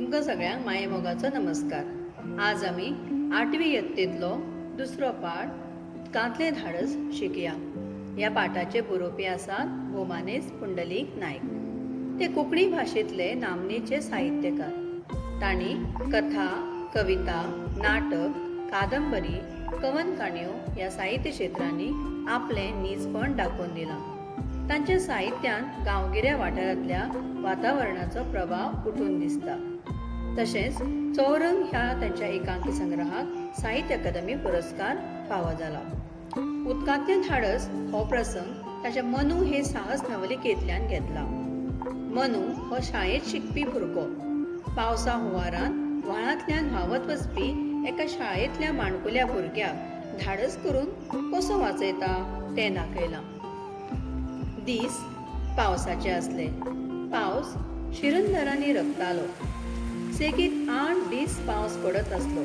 तुमकां सगळ्यांक माये मोगाचो नमस्कार। आज आमी 8वी इयत्तेंतलो दुसरो पाठ उदकांतलें धाडस शिकया। ह्या पाठाचे बरोवपी आसात भोमानेज पुंडलीक नायक। ते कोंकणी भाशेंतले नामनेचे साहित्यकार। तांणी कथा, कविता, नाटक, कादंबरी, कवन काणयो ह्या साहित्य क्षेत्रांनी आपलें निजपण दाखोवन दिलां। तांच्या साहित्यात गांवगिऱ्या वाठारांतल्या वातावरणाचो प्रभाव उठून दिसता। तशेंच चौरंग ह्या तांच्या एकांकी संग्रहाक साहित्य अकादमी पुरस्कार फावो जाला। उदकांतलें धाडस हो प्रसंग ताच्या मनू हे साहस नवलिकेंतल्यान घेतला। मनू हो शाळेंत शिकपी भुरगो पावसा हुंवारांत व्हाळांतल्यान व्हांवत वचपी एका शाळेंतल्या माणकुल्या भुरग्याक धाडस करून कसो वाचयता तें दाखयलां। दीस पावसाचे आसले। पावस शिरंदरांनी रगतालो। सेगीत 8 दीस पावस पडत आसलो।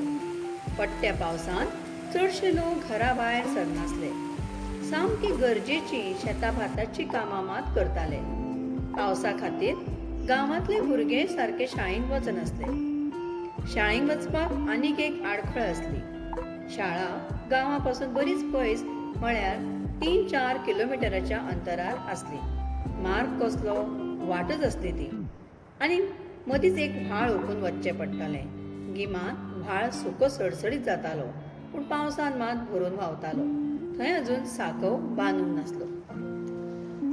पडट्या पावसान चडशे लोक घरा भायर सरनासले। सामकी गरजेची शेता भाताची कामां मात करताले। पावसा खातीर गांवांतले भुरगे सारके शाळेंत वचनासले। शाळेंत वचपाक आनीक एक आडखळ आसली। शाळा गांवा पासून बरीच पयस म्हळ्यार 3-4 किलोमिटराच्या अंतरार आसली। मार्ग कसलो वाटच आसली ती। आनी मदींच एक व्हाळ ओपून वचचें पडटालें। गिमांत व्हाळ सुको सडसडीत जातालो, पूण पावसान मात भरून व्हांवतालो। थंय अजून सांकव बांदूंक नासलो।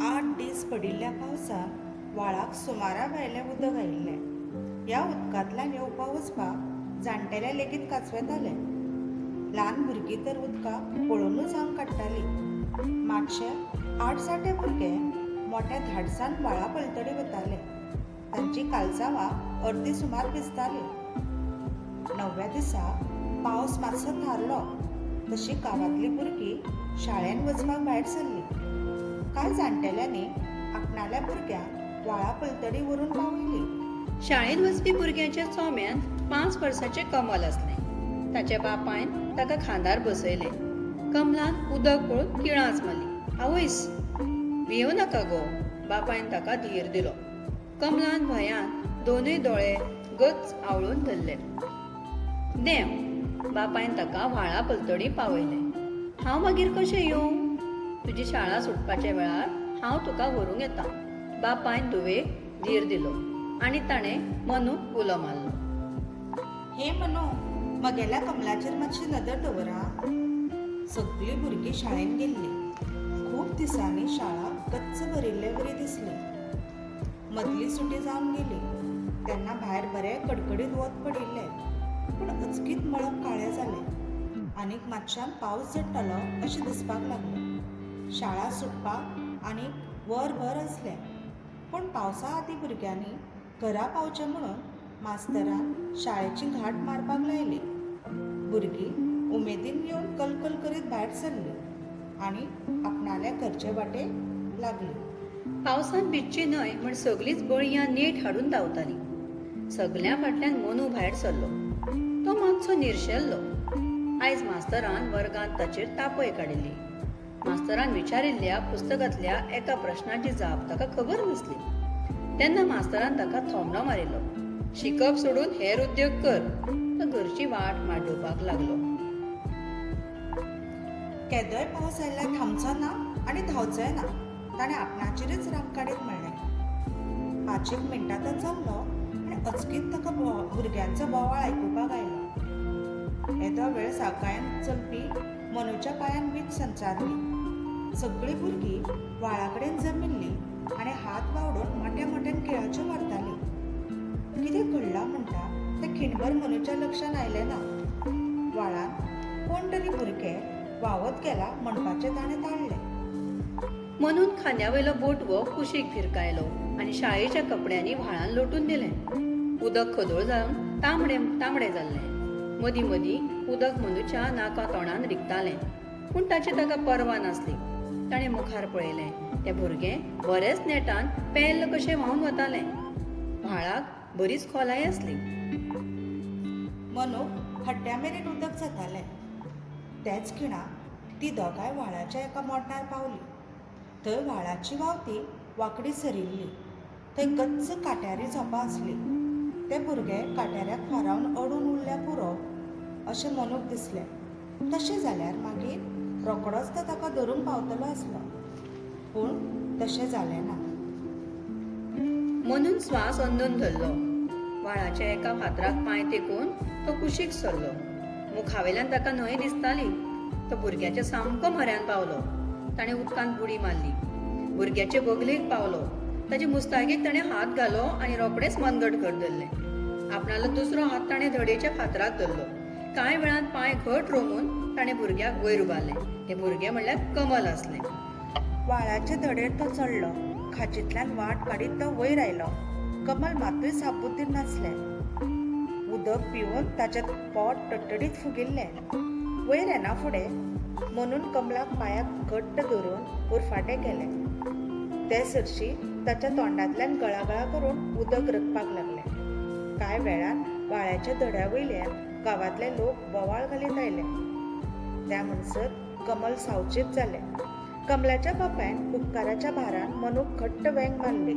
8 दीस पडिल्ल्या पावसान व्हाळाक सुमारा भायलें उदक आयिल्लें। ह्या उदकांतल्यान येवपा वचपाक जाणटेले लेगीत कांचवेताले। ल्हान भुरगीं तर उदकाक पळोवनूच आंग काडटालीं। मातशे आडसाटे भुरगे मोठ्या धाडसान व्हाळा पलतडी वताले। तांची कालचावां अर्दी सुमार भिजतालीं। 9व्या दिसा पावस मातसो थारलो तशी गांवांतलीं भुरगीं शाळेंत वचपाक भायर सरलीं। कांय जाणटेल्यांनी आपणाल्या भुरग्यांक व्हाळा पलतडी व्हरून पावयलीं। शाळेंत वचपी भुरग्याच्या चोम्यांत 5 वर्सांचें कमल आसलें। ताच्या बापायन ताका खांदार बसयलें। कमलान उदक पळोवन किळांच मारली। आवयस, भियेव नाका गो, बापायन ताका धीर दिलो। कमलान भंयान दोनूय दोळे गच आवळून धरले। देव, बापायन ताका व्हाळा पलतडी पावयलें। हांव मागीर कशें येवं? तुजी शाळा सुटपाच्या वेळार हांव तुका व्हरूंक येता, बापायन धुवेक धीर दिलो आनी ताणें मनूक उलो मारलो। हे मनो, म्हगेल्या कमलाचेर मातशी नदर दवरा। सगळीं भुरगीं शाळेंत गेल्लीं। खूब दिसांनी शाळा गच्च भरिल्ले बरी दिसली। मदली सुटी जावन गेली तेन्ना भायर बरें कडकडीत वत पडिल्लें, पूण अचकीत मळब काळें जालें आनीक मातश्यान पावस झडटलो अशें दिसपाक लागलें। शाळा सुटपाक आनीक वरभर आसलें, पूण पावसा आदीं भुरग्यांनी घरा पावचें म्हणून मास्तरान शाळेची घांट मारपाक लायली। भुरगीं उमेदीन येवन कलकल करीत भायर सरलीं आनी आपणाल्या घरचे वाटेक लागलीं। पावसान भिजची न्हय म्हण सगळींच बळयां नीट हाडून धांवतालीं। सगल्या फाटल्यान मनू भायर सरलो। तो मातसो निर्शेल्लो। आयज मास्तरान वर्गांत ताचेर तापय काडिल्ली। मास्तरान विचारिल्ल्या पुस्तकांतल्या एका प्रश्नाची जाप ताका खबर नासली। तेन्ना मास्तरान ताका थोमणो मारिल्लो। शिकप सोडून हेर उद्योग कर। तो घरची वाट माड्डूपाक लागलो। केदोय पावस आयल्यार थांबचो ना आनी धांवचोय ना, ताणें आपणाचेरच राग काडीत म्हणलें। 5 मिनटां तो चल्लो आनी अचकीत ताका भुरग्यांचो बोवाळ आयकुपाक आयलो। येदो वेळ सावकायान चलपी मनूच्या पांयान वीज संचारली। सगळीं भुरगीं व्हाळा कडेन जमिल्लीं आनी हात वावडून मोठ्या मोठ्यान खेळाच्यो मारतालीं। कितें घडलां म्हणटा तें खिणभर मनूच्या लक्षांत आयलें ना। व्हाळांत कोण तरी भुरगे व्हांवत गेला म्हणपाचें ताणें ताळलें। मनून खांद्यावयलो बोटवो कुशीक भिरकायलो आनी शाळेच्या कपड्यांनी व्हाळान लोटून दिलें। उदक खदोळ जावन तांबडें जाल्लें। मदीं मदीं उदक मनूच्या नाका तोंडान रिगतालें, पूण ताची ताका पर्वा नासली। ताणें मुखार पळयलें तें भुरगें बरेंच नेटान पेल्ल कशें व्हांवन वतालें। व्हाळाक बरीच खोलाय आसली। मनूक हड्ड्या मेरेन उदक जातालें। तेच खिणा ती दोगांय व्हाळाच्या एका मोटार पावलीं। थंय व्हाळाची वावती वांकडी सरिल्ली। थंय गच्च काट्यारी झोपां आसलीं। ते भुरगे काट्याऱ्याक फारावन अडून उरल्या पुरो अशें मनूक दिसलें. तशें जाल्यार मागीर रोकडोच तो ताका धरूंक पावतलो आसलो. पूण तशें जालें ना. म्हणून स्वास अंदून धरलो. व्हाळाच्या एका फातराक पांय तेकून तो कुशीक सरलो. मुखावेल्यान ताका न्हंय दिसताली. तो भुरग्याच्या सामको म्हऱ्यान पावलो. ताणें उदकांत बुडी मारली. भुरग्याचे बगलेक पावलो. ताचे मुस्तागेक ताणें हात घालो आनी रोकडेंच मनगट कर धरलें. आपणालो दुसरो हात ताणें धडेच्या फातराक धरलो. कांय वेळान पांय घट रोमून ताणें भुरग्याक वयर उबारलें. हें भुरगें म्हणल्यार कमल आसलें. व्हाळाचे धडेर तो चडलो. खांचींतल्यान वाट काडीत तो वयर आयलो. कमल मातूय साबुद्दीर नासलें. उदक पिवन ताचें पोट टडटडीत फुगिल्लें. वयर येना फुडें म्हणून कमलाक पांयाक घट्ट धरून उरफाटें केलें. ते सरशी ताच्या तोंडांतल्यान गळागळा करून उदक रकपाक लागलें. कांय वेळान व्हाळाच्या धड्या वयल्यान गांवांतले लोक बोवाळ घालीत आयले. त्या म्हणसर कमल सावचीत जालें. कमलाच्या बापायन उपकाराच्या भारान मनूक घट्ट वेंग मारली.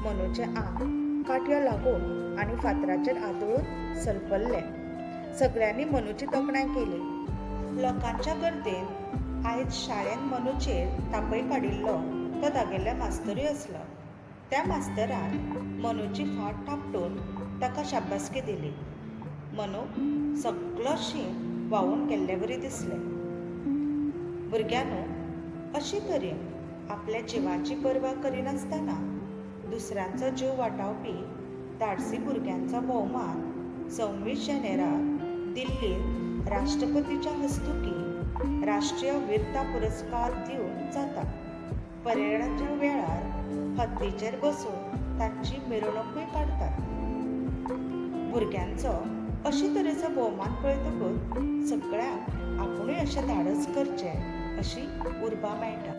मनूचें आंग काटयो लागून आनी फातराचेर आदळून सलपल्लें. सगळ्यांनी मनूची तोखणाय केली. लोकांच्या गर्देन आयज शाळेन मनूचेर तापय काडिल्लो तो दागेल्ल्या मास्तरूय आसलो. त्या मास्तरान मनूची फाट थापटून ताका शाब्बासकी दिली. मनू सगळो शीं व्हांवून गेल्लेवरी दिसलें. भुरग्यानो, अशे तरेन आपल्या जिवाची पर्वा करिनासतना दुसऱ्यांचो जीव वाटावपी धाडसी भुरग्यांचो भोवमान 26 जानेराक दिल्लींत राष्ट्रपतीच्या हस्तुकीं राष्ट्रीय वीरता पुरस्कार दिवन जाता. परेडाच्या वेळार हत्तीचेर बसून तांची मिरवणूकूय काडतात. भुरग्यांचो अशे तरेचो भोवमान पळयतकूच सगळ्यांक आपुणूय अशें धाडस करचें अशी उर्बा मेळटा.